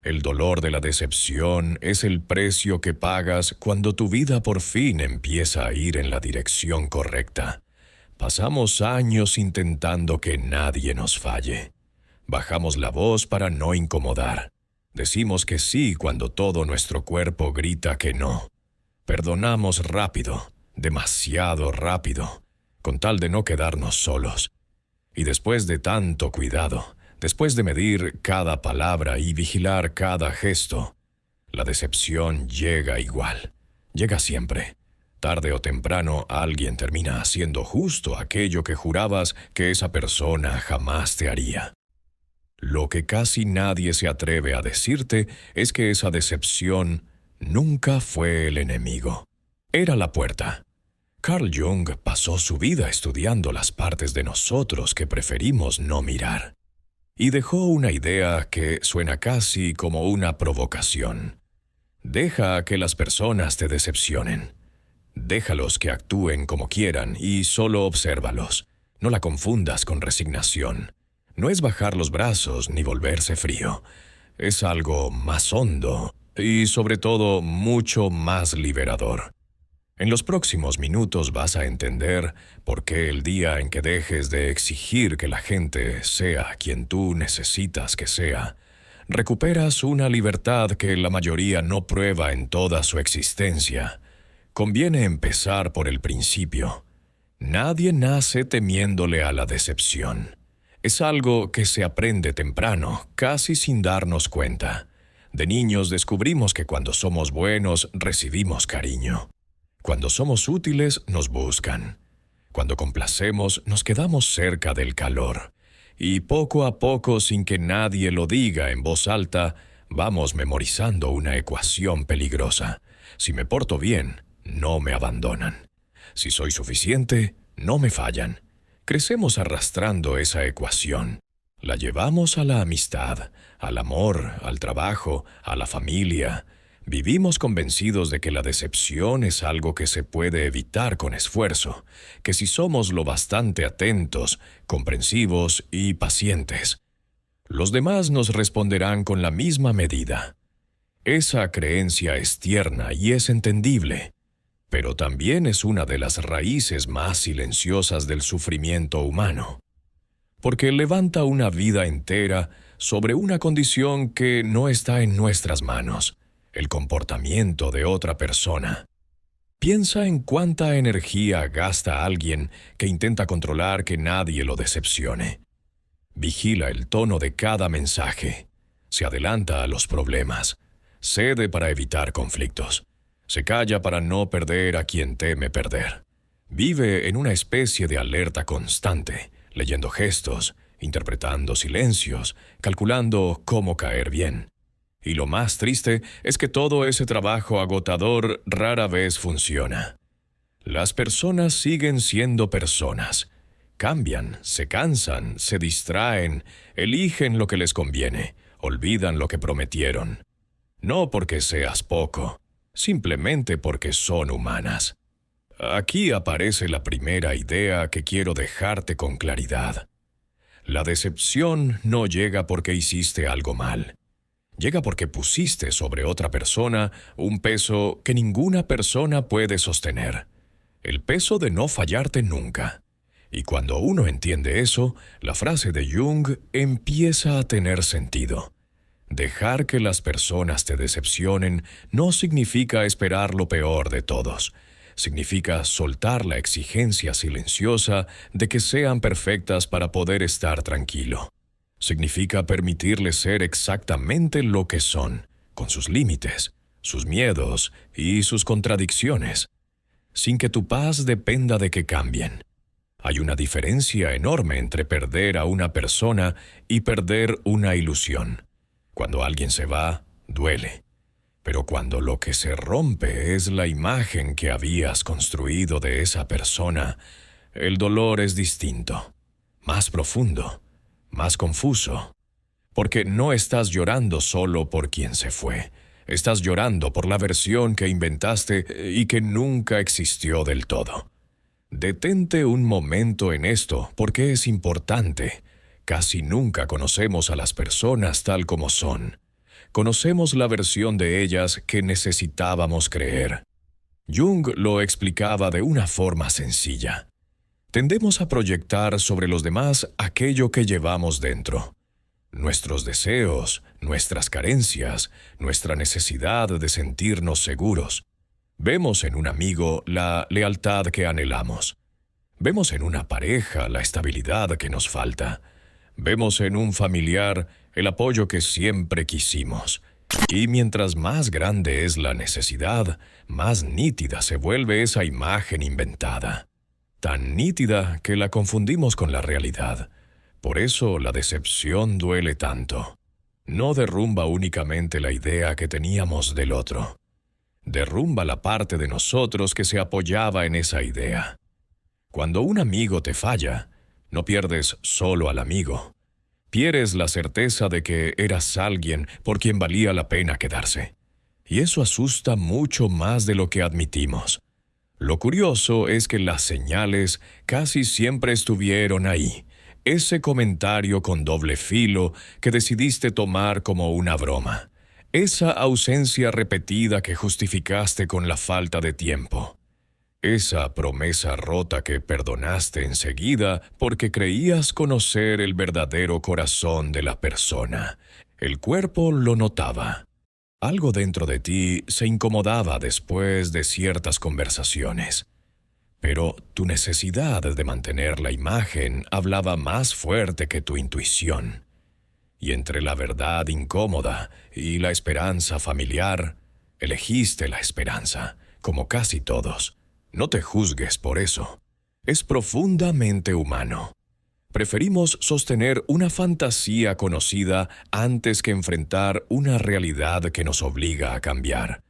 El dolor de la decepción es el precio que pagas cuando tu vida por fin empieza a ir en la dirección correcta. Pasamos años intentando que nadie nos falle. Bajamos la voz para no incomodar. Decimos que sí cuando todo nuestro cuerpo grita que no. Perdonamos rápido, demasiado rápido, con tal de no quedarnos solos. Y después de tanto cuidado, después de medir cada palabra y vigilar cada gesto, la decepción llega igual. Llega siempre. Tarde o temprano alguien termina haciendo justo aquello que jurabas que esa persona jamás te haría. Lo que casi nadie se atreve a decirte es que esa decepción nunca fue el enemigo. Era la puerta. Carl Jung pasó su vida estudiando las partes de nosotros que preferimos no mirar. Y dejó una idea que suena casi como una provocación. Deja que las personas te decepcionen. Déjalos que actúen como quieran y solo obsérvalos. No la confundas con resignación. No es bajar los brazos ni volverse frío. Es algo más hondo y, sobre todo, mucho más liberador. En los próximos minutos vas a entender por qué el día en que dejes de exigir que la gente sea quien tú necesitas que sea, recuperas una libertad que la mayoría no prueba en toda su existencia. Conviene empezar por el principio. Nadie nace temiéndole a la decepción. Es algo que se aprende temprano, casi sin darnos cuenta. De niños descubrimos que cuando somos buenos recibimos cariño. Cuando somos útiles nos buscan. Cuando complacemos nos quedamos cerca del calor. Y poco a poco, sin que nadie lo diga en voz alta, vamos memorizando una ecuación peligrosa. Si me porto bien, no me abandonan. Si soy suficiente, no me fallan. Crecemos arrastrando esa ecuación. La llevamos a la amistad, al amor, al trabajo, a la familia. Vivimos convencidos de que la decepción es algo que se puede evitar con esfuerzo, que si somos lo bastante atentos, comprensivos y pacientes, los demás nos responderán con la misma medida. Esa creencia es tierna y es entendible, pero también es una de las raíces más silenciosas del sufrimiento humano, porque levanta una vida entera sobre una condición que no está en nuestras manos, el comportamiento de otra persona. Piensa en cuánta energía gasta alguien que intenta controlar que nadie lo decepcione. Vigila el tono de cada mensaje. Se adelanta a los problemas. Cede para evitar conflictos. Se calla para no perder a quien teme perder. Vive en una especie de alerta constante, leyendo gestos, interpretando silencios, calculando cómo caer bien. Y lo más triste es que todo ese trabajo agotador rara vez funciona. Las personas siguen siendo personas. Cambian, se cansan, se distraen, eligen lo que les conviene, olvidan lo que prometieron. No porque seas poco, simplemente porque son humanas. Aquí aparece la primera idea que quiero dejarte con claridad. La decepción no llega porque hiciste algo mal. Llega porque pusiste sobre otra persona un peso que ninguna persona puede sostener. El peso de no fallarte nunca. Y cuando uno entiende eso, la frase de Jung empieza a tener sentido. Dejar que las personas te decepcionen no significa esperar lo peor de todos. Significa soltar la exigencia silenciosa de que sean perfectas para poder estar tranquilo. Significa permitirles ser exactamente lo que son, con sus límites, sus miedos y sus contradicciones, sin que tu paz dependa de que cambien. Hay una diferencia enorme entre perder a una persona y perder una ilusión. Cuando alguien se va, duele. Pero cuando lo que se rompe es la imagen que habías construido de esa persona, el dolor es distinto, más profundo, más confuso. Porque no estás llorando solo por quien se fue. Estás llorando por la versión que inventaste y que nunca existió del todo. Detente un momento en esto porque es importante. Casi nunca conocemos a las personas tal como son. conocemos la versión de ellas que necesitábamos creer. Jung lo explicaba de una forma sencilla. Tendemos a proyectar sobre los demás aquello que llevamos dentro. Nuestros deseos, nuestras carencias, nuestra necesidad de sentirnos seguros. Vemos en un amigo la lealtad que anhelamos. Vemos en una pareja la estabilidad que nos falta. Vemos en un familiar el apoyo que siempre quisimos. Y mientras más grande es la necesidad, más nítida se vuelve esa imagen inventada. Tan nítida que la confundimos con la realidad. Por eso la decepción duele tanto. No derrumba únicamente la idea que teníamos del otro. Derrumba la parte de nosotros que se apoyaba en esa idea. Cuando un amigo te falla, no pierdes solo al amigo. Pierdes la certeza de que eras alguien por quien valía la pena quedarse. Y eso asusta mucho más de lo que admitimos. Lo curioso es que las señales casi siempre estuvieron ahí. Ese comentario con doble filo que decidiste tomar como una broma. Esa ausencia repetida que justificaste con la falta de tiempo. Esa promesa rota que perdonaste enseguida porque creías conocer el verdadero corazón de la persona. El cuerpo lo notaba. Algo dentro de ti se incomodaba después de ciertas conversaciones. Pero tu necesidad de mantener la imagen hablaba más fuerte que tu intuición. Y entre la verdad incómoda y la esperanza familiar, elegiste la esperanza, como casi todos. No te juzgues por eso. Es profundamente humano. Preferimos sostener una fantasía conocida antes que enfrentar una realidad que nos obliga a cambiar.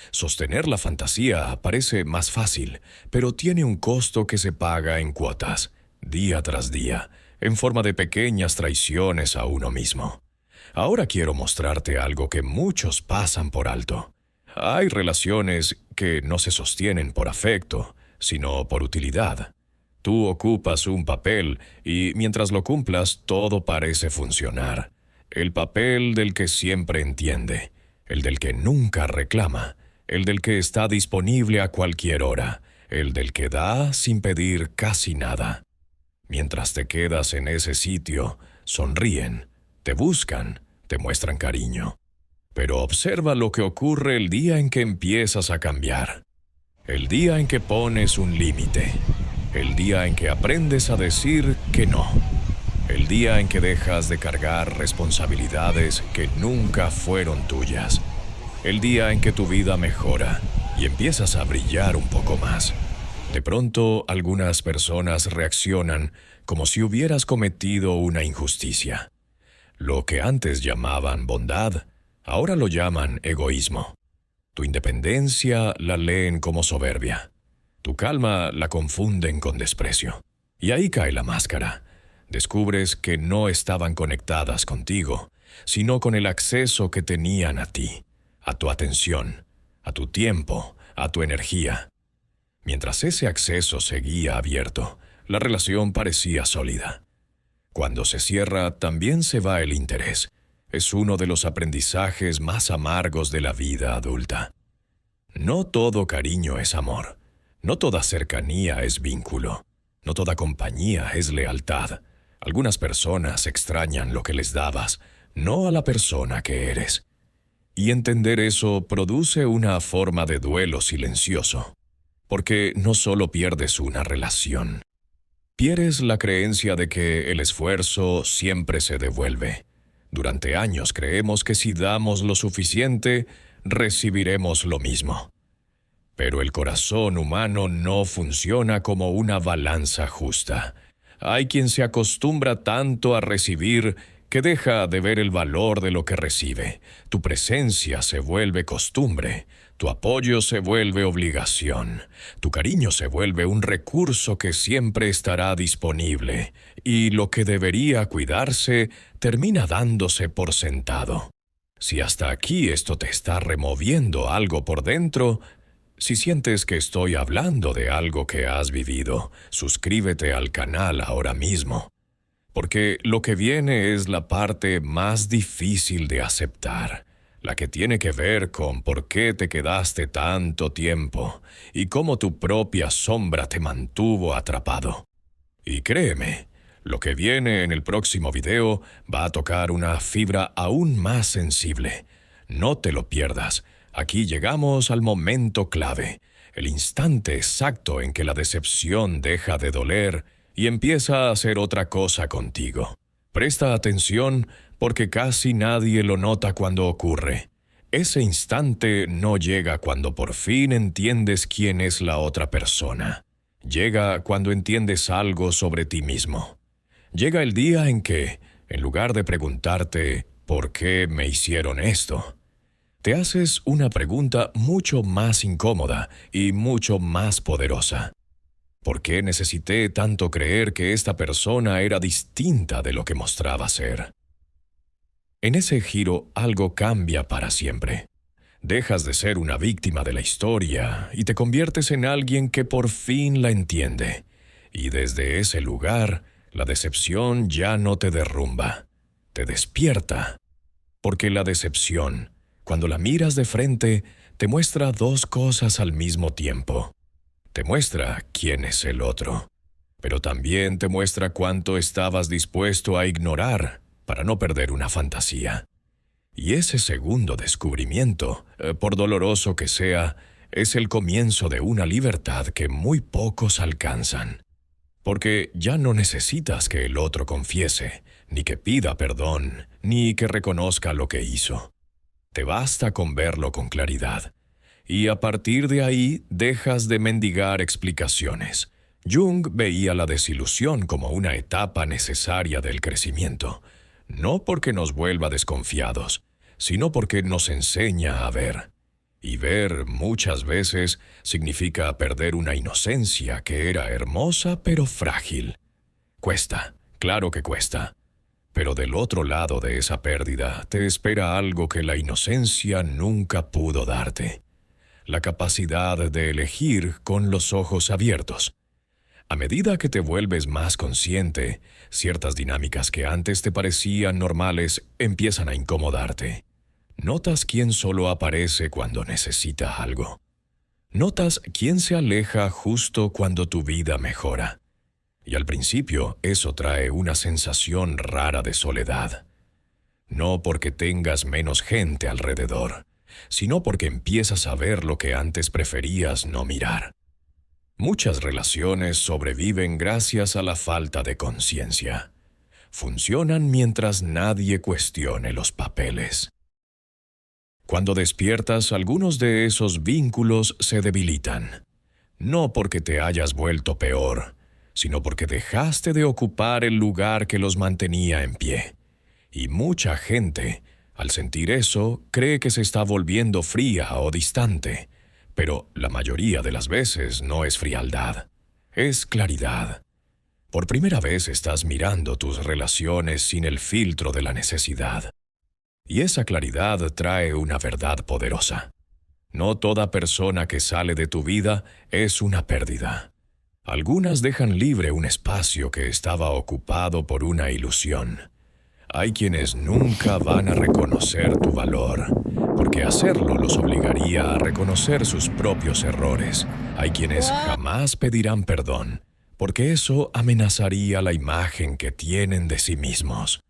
Sostener la fantasía parece más fácil, pero tiene un costo que se paga en cuotas, día tras día, en forma de pequeñas traiciones a uno mismo. Ahora quiero mostrarte algo que muchos pasan por alto. Hay relaciones que no se sostienen por afecto, sino por utilidad. Tú ocupas un papel y mientras lo cumplas todo parece funcionar. El papel del que siempre entiende, el del que nunca reclama, el del que está disponible a cualquier hora, el del que da sin pedir casi nada. Mientras te quedas en ese sitio, sonríen, te buscan, te muestran cariño. Pero observa lo que ocurre el día en que empiezas a cambiar. El día en que pones un límite. El día en que aprendes a decir que no. El día en que dejas de cargar responsabilidades que nunca fueron tuyas. El día en que tu vida mejora y empiezas a brillar un poco más. De pronto, algunas personas reaccionan como si hubieras cometido una injusticia. Lo que antes llamaban bondad, ahora lo llaman egoísmo. Tu independencia la leen como soberbia. Tu calma la confunden con desprecio. Y ahí cae la máscara. Descubres que no estaban conectadas contigo, sino con el acceso que tenían a ti, a tu atención, a tu tiempo, a tu energía. Mientras ese acceso seguía abierto, la relación parecía sólida. Cuando se cierra, también se va el interés. Es uno de los aprendizajes más amargos de la vida adulta. No todo cariño es amor. No toda cercanía es vínculo. No toda compañía es lealtad. Algunas personas extrañan lo que les dabas, no a la persona que eres. Y entender eso produce una forma de duelo silencioso. Porque no solo pierdes una relación. Pierdes la creencia de que el esfuerzo siempre se devuelve. Durante años creemos que si damos lo suficiente, recibiremos lo mismo. Pero el corazón humano no funciona como una balanza justa. Hay quien se acostumbra tanto a recibir que deja de ver el valor de lo que recibe. Tu presencia se vuelve costumbre. Tu apoyo se vuelve obligación. Tu cariño se vuelve un recurso que siempre estará disponible. Y lo que debería cuidarse termina dándose por sentado. Si hasta aquí esto te está removiendo algo por dentro, si sientes que estoy hablando de algo que has vivido, suscríbete al canal ahora mismo. Porque lo que viene es la parte más difícil de aceptar. la que tiene que ver con por qué te quedaste tanto tiempo y cómo tu propia sombra te mantuvo atrapado. Y créeme, lo que viene en el próximo video va a tocar una fibra aún más sensible. No te lo pierdas. Aquí llegamos al momento clave, el instante exacto en que la decepción deja de doler y empieza a hacer otra cosa contigo. Presta atención porque casi nadie lo nota cuando ocurre. Ese instante no llega cuando por fin entiendes quién es la otra persona. Llega cuando entiendes algo sobre ti mismo. Llega el día en que, en lugar de preguntarte ¿por qué me hicieron esto?, te haces una pregunta mucho más incómoda y mucho más poderosa. ¿Por qué necesité tanto creer que esta persona era distinta de lo que mostraba ser? En ese giro algo cambia para siempre. Dejas de ser una víctima de la historia y te conviertes en alguien que por fin la entiende. Y desde ese lugar, la decepción ya no te derrumba, te despierta. Porque la decepción, cuando la miras de frente, te muestra dos cosas al mismo tiempo. Te muestra quién es el otro, pero también te muestra cuánto estabas dispuesto a ignorar para no perder una fantasía. Y ese segundo descubrimiento, por doloroso que sea, es el comienzo de una libertad que muy pocos alcanzan. Porque ya no necesitas que el otro confiese, ni que pida perdón, ni que reconozca lo que hizo. Te basta con verlo con claridad. Y a partir de ahí dejas de mendigar explicaciones. Jung veía la desilusión como una etapa necesaria del crecimiento, no porque nos vuelva desconfiados, sino porque nos enseña a ver. Y ver muchas veces significa perder una inocencia que era hermosa pero frágil. Cuesta, claro que cuesta. Pero del otro lado de esa pérdida te espera algo que la inocencia nunca pudo darte: la capacidad de elegir con los ojos abiertos. A medida que te vuelves más consciente, ciertas dinámicas que antes te parecían normales empiezan a incomodarte. Notas quién solo aparece cuando necesita algo. Notas quién se aleja justo cuando tu vida mejora. Y al principio eso trae una sensación rara de soledad. No porque tengas menos gente alrededor, sino porque empiezas a ver lo que antes preferías no mirar. Muchas relaciones sobreviven gracias a la falta de conciencia. Funcionan mientras nadie cuestione los papeles. Cuando despiertas, algunos de esos vínculos se debilitan. No porque te hayas vuelto peor, sino porque dejaste de ocupar el lugar que los mantenía en pie. Y mucha gente, al sentir eso, cree que se está volviendo fría o distante. Pero la mayoría de las veces no es frialdad, es claridad. Por primera vez estás mirando tus relaciones sin el filtro de la necesidad. Y esa claridad trae una verdad poderosa. No toda persona que sale de tu vida es una pérdida. Algunas dejan libre un espacio que estaba ocupado por una ilusión. Hay quienes nunca van a reconocer tu valor, porque hacerlo los obligaría a reconocer sus propios errores. Hay quienes jamás pedirán perdón, porque eso amenazaría la imagen que tienen de sí mismos.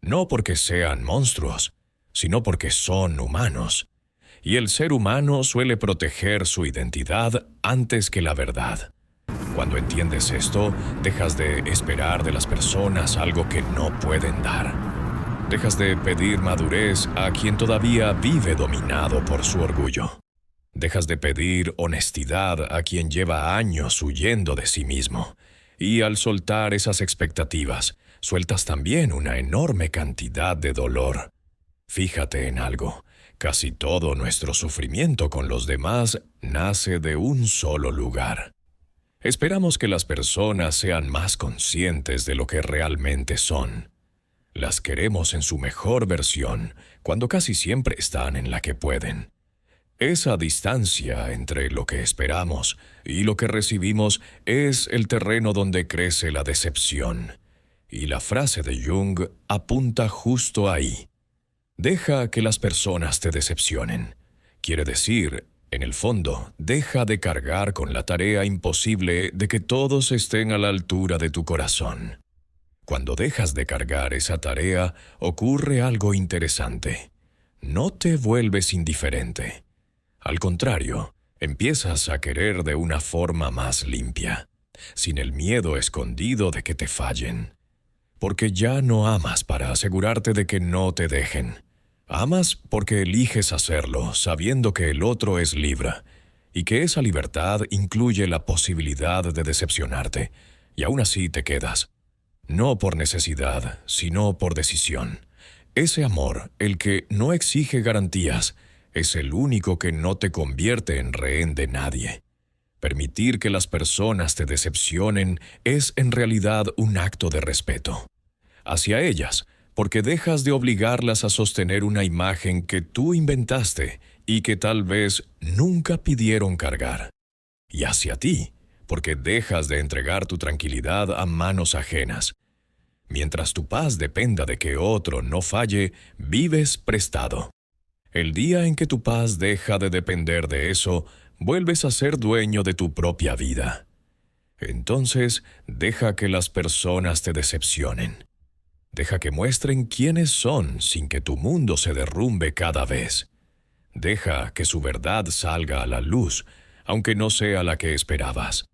No porque sean monstruos, sino porque son humanos. Y el ser humano suele proteger su identidad antes que la verdad. Cuando entiendes esto, dejas de esperar de las personas algo que no pueden dar. Dejas de pedir madurez a quien todavía vive dominado por su orgullo. Dejas de pedir honestidad a quien lleva años huyendo de sí mismo. Y al soltar esas expectativas, sueltas también una enorme cantidad de dolor. Fíjate en algo: casi todo nuestro sufrimiento con los demás nace de un solo lugar. Esperamos que las personas sean más conscientes de lo que realmente son. Las queremos en su mejor versión, cuando casi siempre están en la que pueden. Esa distancia entre lo que esperamos y lo que recibimos es el terreno donde crece la decepción. Y la frase de Jung apunta justo ahí. Deja que las personas te decepcionen. Quiere decir, en el fondo, deja de cargar con la tarea imposible de que todos estén a la altura de tu corazón. Cuando dejas de cargar esa tarea, ocurre algo interesante. No te vuelves indiferente. Al contrario, empiezas a querer de una forma más limpia, sin el miedo escondido de que te fallen. Porque ya no amas para asegurarte de que no te dejen. Amas porque eliges hacerlo, sabiendo que el otro es libre, y que esa libertad incluye la posibilidad de decepcionarte, y aún así te quedas. No por necesidad, sino por decisión. Ese amor, el que no exige garantías, es el único que no te convierte en rehén de nadie. Permitir que las personas te decepcionen es en realidad un acto de respeto hacia ellas, porque dejas de obligarlas a sostener una imagen que tú inventaste y que tal vez nunca pidieron cargar. Y hacia ti, porque dejas de entregar tu tranquilidad a manos ajenas. Mientras tu paz dependa de que otro no falle, vives prestado. El día en que tu paz deja de depender de eso, vuelves a ser dueño de tu propia vida. Entonces, deja que las personas te decepcionen. Deja que muestren quiénes son sin que tu mundo se derrumbe cada vez. Deja que su verdad salga a la luz, aunque no sea la que esperabas.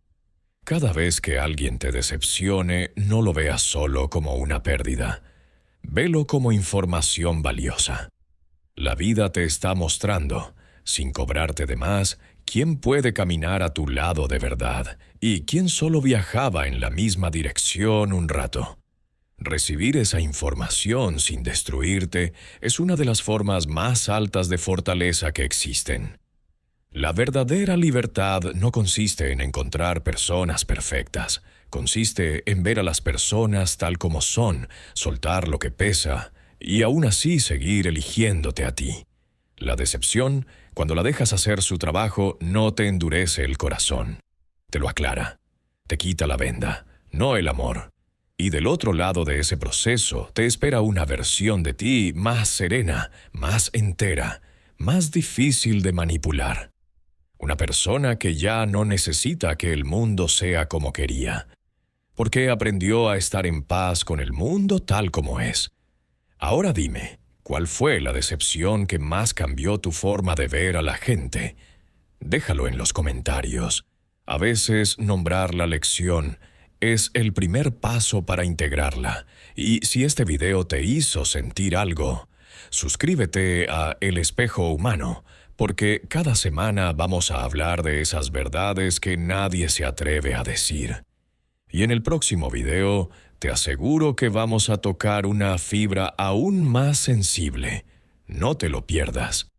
Cada vez que alguien te decepcione, no lo veas solo como una pérdida. Velo como información valiosa. La vida te está mostrando, sin cobrarte de más, quién puede caminar a tu lado de verdad y quién solo viajaba en la misma dirección un rato. Recibir esa información sin destruirte es una de las formas más altas de fortaleza que existen. La verdadera libertad no consiste en encontrar personas perfectas. Consiste en ver a las personas tal como son, soltar lo que pesa y aún así seguir eligiéndote a ti. La decepción, cuando la dejas hacer su trabajo, no te endurece el corazón. Te lo aclara. Te quita la venda, no el amor. Y del otro lado de ese proceso te espera una versión de ti más serena, más entera, más difícil de manipular. Una persona que ya no necesita que el mundo sea como quería, porque aprendió a estar en paz con el mundo tal como es. Ahora dime, ¿cuál fue la decepción que más cambió tu forma de ver a la gente? Déjalo en los comentarios. A veces nombrar la lección es el primer paso para integrarla. Y si este video te hizo sentir algo, suscríbete a El Espejo Humano, porque cada semana vamos a hablar de esas verdades que nadie se atreve a decir. Y en el próximo video, te aseguro que vamos a tocar una fibra aún más sensible. No te lo pierdas.